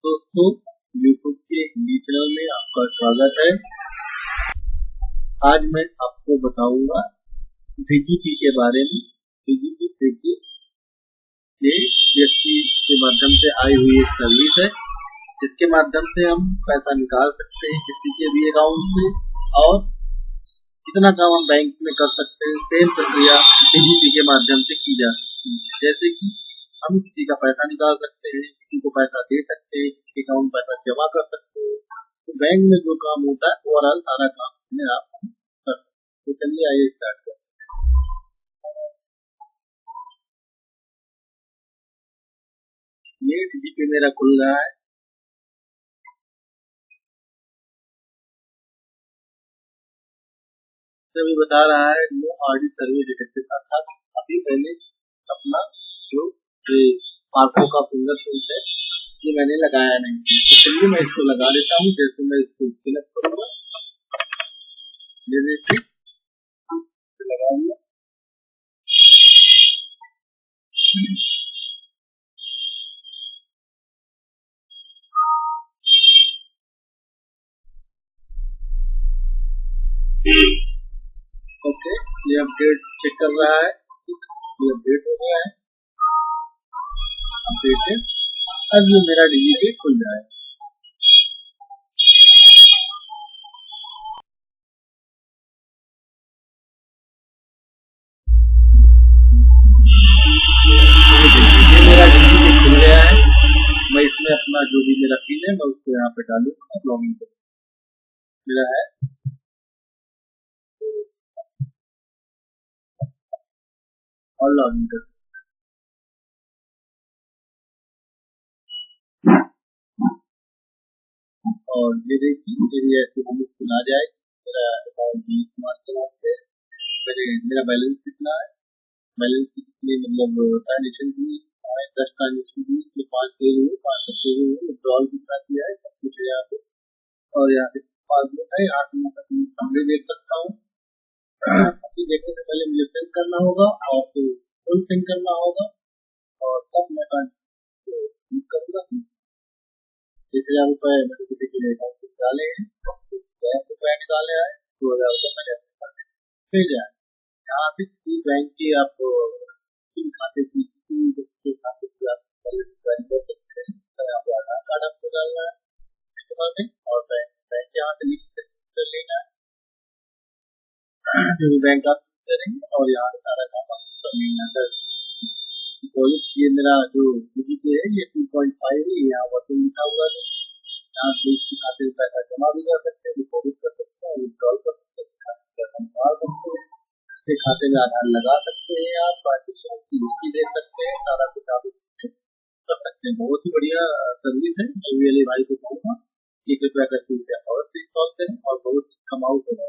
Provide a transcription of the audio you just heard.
दोस्तों, यूट्यूब के हिंदी चैनल में आपका स्वागत है। आज मैं आपको बताऊंगा डीजीपी के बारे में। डीजीपी ये व्यक्ति के माध्यम से आई हुई एक सर्विस है, जिसके माध्यम से हम पैसा निकाल सकते हैं किसी के भी अकाउंट से, और कितना काम हम बैंक में कर सकते हैं। सेम प्रक्रिया डीजीपी के माध्यम से की जा सकती है। जैसे कि हम किसी का पैसा निकाल सकते हैं, किसी को पैसा दे सकते हैं, किसी के अकाउंट पैसा जमा कर सकते हैं। तो बैंक में जो काम होता है ओवरऑल सारा काम अपने आप कर सकते हैं। तो चलिए आइए स्टार्ट करते हैं। ये डीजीपी मेरा खुल रहा है। अभी बता रहा है नो आरडी सर्विस डिटेक्टेड, अर्थात अभी पहले अपना जो 500 का फिंगरप्रिंट है ये मैंने लगाया नहीं। तो चलिए मैं इसको लगा देता हूँ। जैसे मैं इसको फिलअप करूँगा, लगाऊंगा, ओके। ये अपडेट चेक कर रहा है, ये अपडेट हो गया है, अपडेटेड। अब ये मेरा डीजीपी खुल जाए। ये मेरा डीजीपी खुल गया है। मैं इसमें अपना जो भी मेरा पिन है मैं उसको यहाँ पे डालूंगा, लॉगिन करूँगा। मेरा है और लॉगिन कर, और ये देखिए मेरी ऐसे लिस्ट खुल आ जाएगी। मेरा अकाउंट भी इस्तेमाल करते हैं। मेरा बैलेंस कितना है, बैलेंस कितने मतलब ट्रांजेक्शन की है, 10 ट्रांजेक्शन की, 5 पेज हुए, 5 सप्ते हुए, विड्रॉल कितना किया है, सब कुछ है यहाँ पे। और यहाँ पे पासबुक है, यहाँ पे मैं अपनी समरी देख सकता हूँ। सबकी देखने से पहले मुझे सेंड करना होगा और फिर फुल सेंड करना होगा, और तब मैं क्लिक करूँगा। 1000 रुपए मैंने किसी के अकाउंट में डाले हैं, 1000 रुपए निकाले हैं, 2000 रुपए मैंने फिर जाए यहाँ पे किसी बैंक की आप किसी खाते की किसी खाते की आप ज्वाइन कर सकते हैं। तो यहाँ पे आधार कार्ड आपको डालना है इस्तेमाल में, और बैंक यहाँ से लिस्ट कर लेना है जो भी बैंक आप करेंगे, और यहाँ से सारा काम आप कर लेना है। डिपॉजिट ये मेरा जो डीजीपी है ये 2.5 है, यहाँ वर्किंग लिखा हुआ है। यहाँ से इसके खाते में पैसा जमा भी कर सकते हैं, डिपॉजिट कर सकते हैं, विड्रॉल कर सकते हैं, निकाल सकते हैं, इसके खाते में आधार लगा सकते हैं, आप पार्टीशन की हिस्ट्री देख सकते हैं, सारा कुछ आप कर सकते हैं। बहुत ही बढ़िया सर्विस है। मैं भाई को कहूँगा कि कृपया करके इसे और से इंस्टॉल करें और बहुत कमाऊ करें।